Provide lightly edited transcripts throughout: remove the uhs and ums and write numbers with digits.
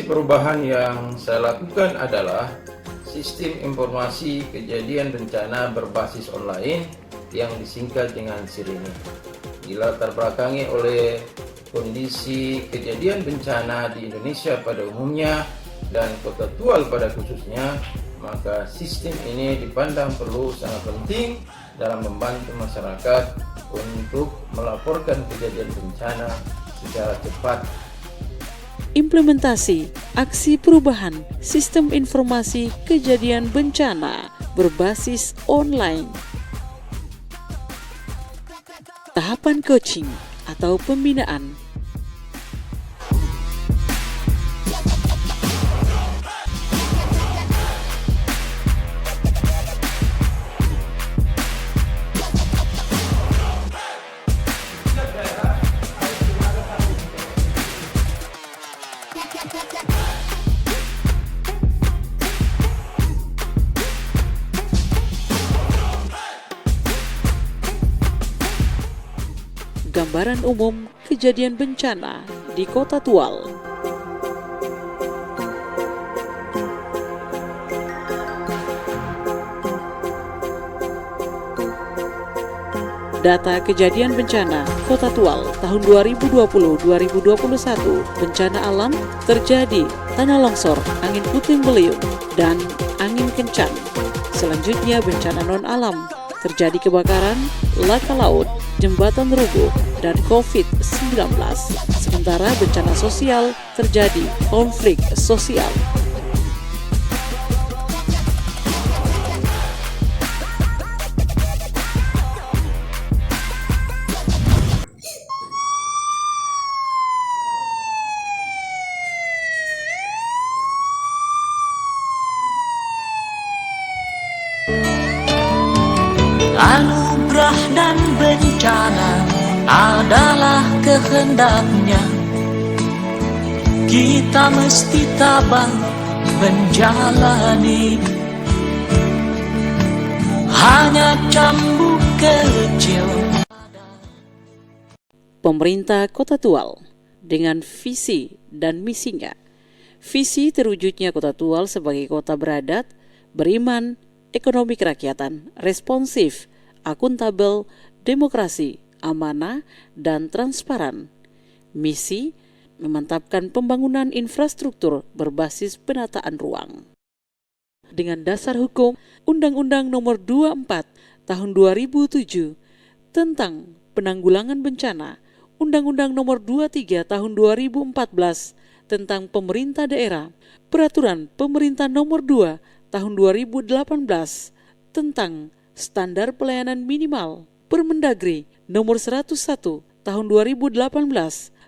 Perubahan yang saya lakukan adalah sistem informasi kejadian bencana berbasis online yang disingkat dengan SIRINI. Dilatar belakangi oleh kondisi kejadian bencana di Indonesia pada umumnya dan Kota Tual pada khususnya, maka sistem ini dipandang perlu sangat penting dalam membantu masyarakat untuk melaporkan kejadian bencana secara cepat. Implementasi aksi perubahan sistem informasi kejadian bencana berbasis online. Tahapan coaching atau pembinaan. Gambaran umum kejadian bencana di Kota Tual. Data kejadian bencana Kota Tual tahun 2020-2021, bencana alam terjadi tanah longsor, angin puting beliung, dan angin kencang. Selanjutnya bencana non-alam, terjadi kebakaran, laka laut, jembatan rubuh, dan COVID-19. Sementara bencana sosial terjadi konflik sosial. Anugerah dan bencana adalah kehendaknya. Kita mesti tabah menjalani. Hanya cambuk kecil. Pemerintah Kota Tual dengan visi dan misinya. Visi terwujudnya Kota Tual sebagai kota beradat, beriman, ekonomi kerakyatan, responsif, akuntabel, demokrasi, amanah, dan transparan. Misi, memantapkan pembangunan infrastruktur berbasis penataan ruang. Dengan dasar hukum Undang-Undang Nomor 24 Tahun 2007 tentang Penanggulangan Bencana, Undang-Undang Nomor 23 Tahun 2014 tentang Pemerintah Daerah, Peraturan Pemerintah Nomor 2 Tahun 2018 tentang Standar Pelayanan Minimal, Permendagri Nomor 101 Tahun 2018,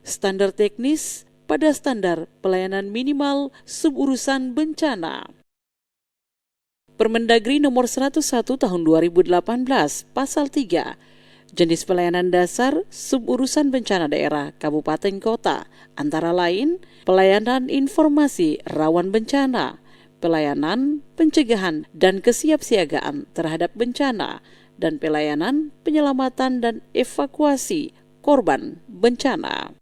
Standar Teknis pada Standar Pelayanan Minimal Suburusan Bencana. Permendagri Nomor 101 Tahun 2018, Pasal 3, Jenis Pelayanan Dasar Suburusan Bencana Daerah Kabupaten Kota, antara lain pelayanan informasi rawan bencana, pelayanan pencegahan dan kesiapsiagaan terhadap bencana, dan pelayanan penyelamatan dan evakuasi korban bencana.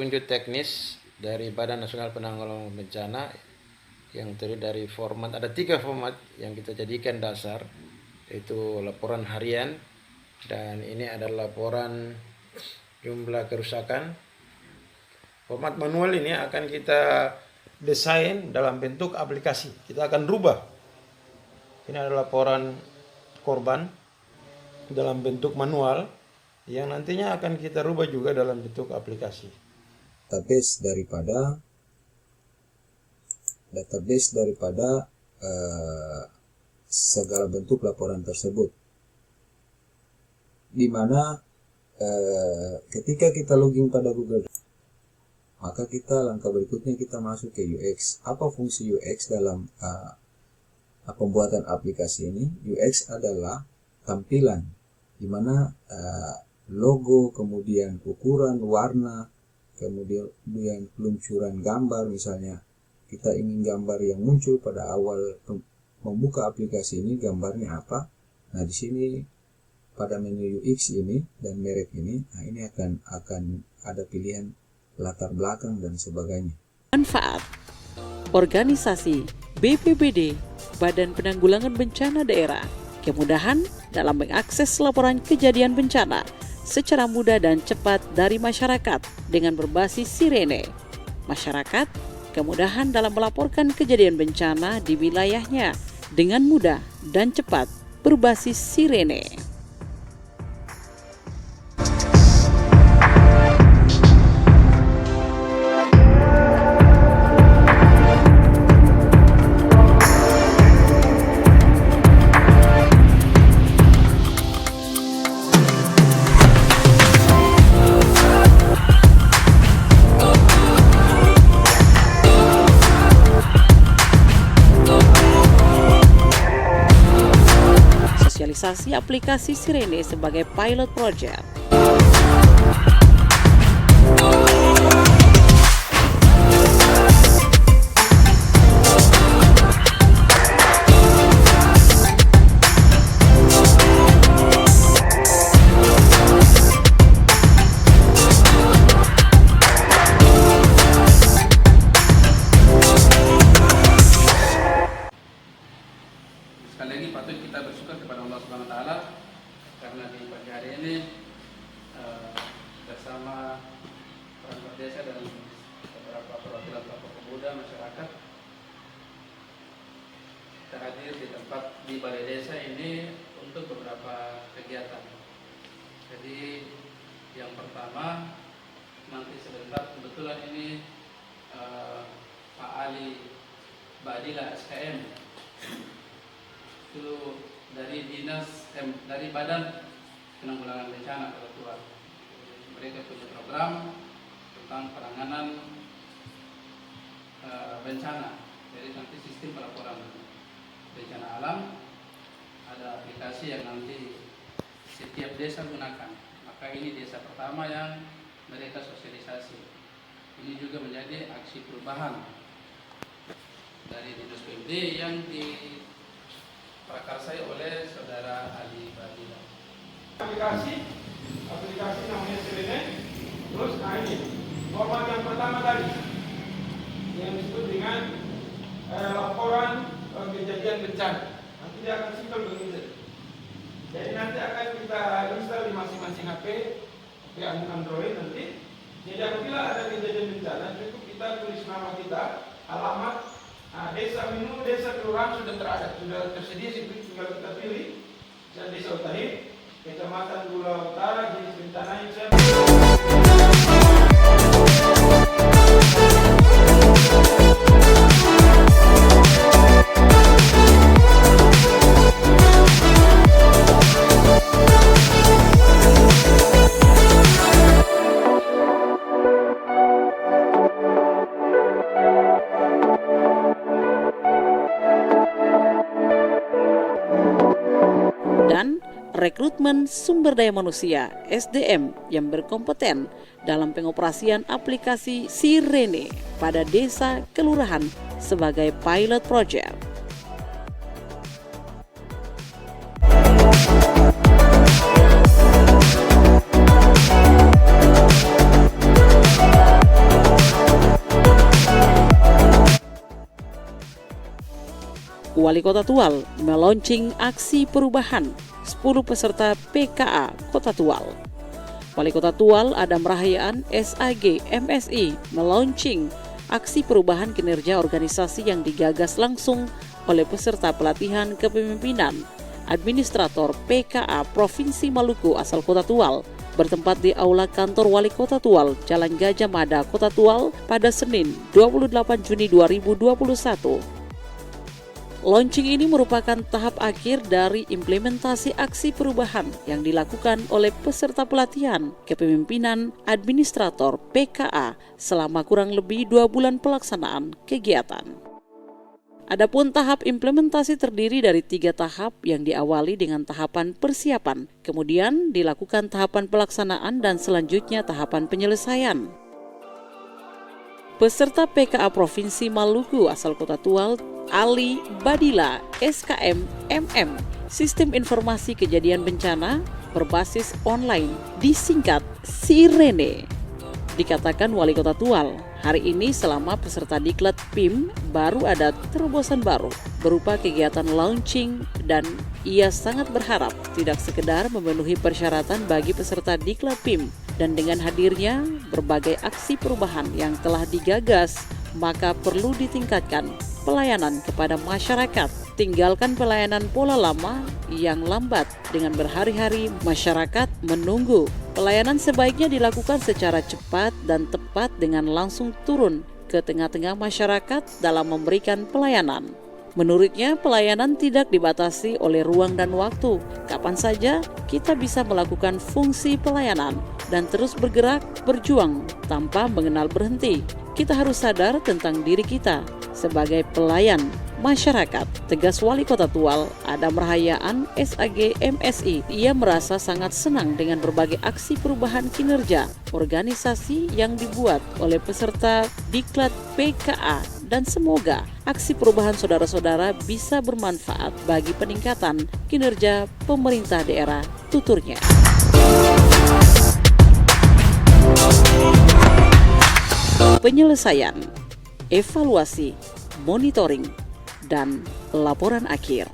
petunjuk teknis dari Badan Nasional Penanggulangan Bencana yang terdiri dari format, ada 3 format yang kita jadikan dasar, yaitu laporan harian, dan ini adalah laporan jumlah kerusakan. Format manual ini akan kita desain dalam bentuk aplikasi. Kita akan rubah. Ini adalah laporan korban dalam bentuk manual yang nantinya akan kita rubah juga dalam bentuk aplikasi. Database daripada segala bentuk laporan tersebut, di mana ketika kita login pada Google, maka langkah berikutnya kita masuk ke UX. Apa fungsi UX dalam pembuatan aplikasi ini? UX adalah tampilan, di mana logo, kemudian ukuran, warna, kemudian peluncuran gambar. Misalnya kita ingin gambar yang muncul pada awal membuka aplikasi ini, gambarnya apa? Nah, di sini pada menu UX ini dan merek ini, nah ini akan ada pilihan latar belakang dan sebagainya. Manfaat organisasi BPBD, Badan Penanggulangan Bencana Daerah, kemudahan dalam mengakses laporan kejadian bencana secara mudah dan cepat dari masyarakat dengan berbasis Sirene. Masyarakat kemudahan dalam melaporkan kejadian bencana di wilayahnya dengan mudah dan cepat berbasis Sirene. Sosialisasi aplikasi Sirene sebagai pilot project. Sekali lagi patut kita bersyukur kepada Allah Subhanahu wa taala karena di pagi hari ini bersama perangkat desa dan beberapa perwakilan tokoh pemuda masyarakat kita hadir di tempat di balai desa ini untuk beberapa kegiatan. Jadi yang pertama nanti sebentar kebetulan ini Pak Ali Badila SKM itu dari Badan Penanggulangan Bencana kebetulan. Mereka punya program tentang penanganan bencana. Jadi nanti sistem pelaporan bencana alam ada aplikasi yang nanti setiap desa gunakan. Maka ini desa pertama yang mereka sosialisasi. Ini juga menjadi aksi perubahan dari Dinas PMD yang diprakarsai oleh Saudara Ali Badila. Aplikasi namanya Sirene. Terus ini format yang pertama tadi yang disebut dengan laporan kejadian bencana. Nanti dia akan simpel begini. Jadi nanti akan kita install di masing-masing HP Android nanti. Jadi apabila ada kejadian bencana, cukup kita tulis nama kita, alamat, desa, menu desa, kelurahan sudah tersedia, tinggal kita pilih. Misalnya Desa Utahid, Kecamatan Gula Utara, jenis bencana yang saya dan rekrutmen sumber daya manusia SDM yang berkompeten dalam pengoperasian aplikasi Sirene pada desa kelurahan sebagai pilot project. Wali Kota Tual meluncing aksi perubahan 10 peserta PKA Kota Tual. Wali Kota Tual Adam Rahayaan SAG MSI meluncing aksi perubahan kinerja organisasi yang digagas langsung oleh peserta pelatihan kepemimpinan administrator PKA Provinsi Maluku asal Kota Tual bertempat di Aula Kantor Wali Kota Tual, Jalan Gajah Mada, Kota Tual pada Senin 28 Juni 2021. Launching ini merupakan tahap akhir dari implementasi aksi perubahan yang dilakukan oleh peserta pelatihan kepemimpinan administrator PKA selama kurang lebih 2 bulan pelaksanaan kegiatan. Adapun tahap implementasi terdiri dari 3 tahap yang diawali dengan tahapan persiapan, kemudian dilakukan tahapan pelaksanaan dan selanjutnya tahapan penyelesaian. Peserta PKA Provinsi Maluku asal Kota Tual Ali Badila SKM MM Sistem Informasi Kejadian Bencana berbasis online disingkat SIRENE. Dikatakan Wali Kota Tual, hari ini selama peserta diklat PIM baru ada terobosan baru berupa kegiatan launching dan ia sangat berharap tidak sekedar memenuhi persyaratan bagi peserta diklat PIM dan dengan hadirnya berbagai aksi perubahan yang telah digagas maka perlu ditingkatkan pelayanan kepada masyarakat. Tinggalkan pelayanan pola lama yang lambat dengan berhari-hari masyarakat menunggu. Pelayanan sebaiknya dilakukan secara cepat dan tepat dengan langsung turun ke tengah-tengah masyarakat dalam memberikan pelayanan. Menurutnya, pelayanan tidak dibatasi oleh ruang dan waktu. Kapan saja kita bisa melakukan fungsi pelayanan dan terus bergerak, berjuang tanpa mengenal berhenti. Kita harus sadar tentang diri kita sebagai pelayan masyarakat, tegas Wali Kota Tual Adam Rahayaan SAG MSI. Ia merasa sangat senang dengan berbagai aksi perubahan kinerja organisasi yang dibuat oleh peserta diklat PKA dan semoga aksi perubahan saudara-saudara bisa bermanfaat bagi peningkatan kinerja pemerintah daerah, tuturnya. Penyelesaian, evaluasi, monitoring, dan laporan akhir.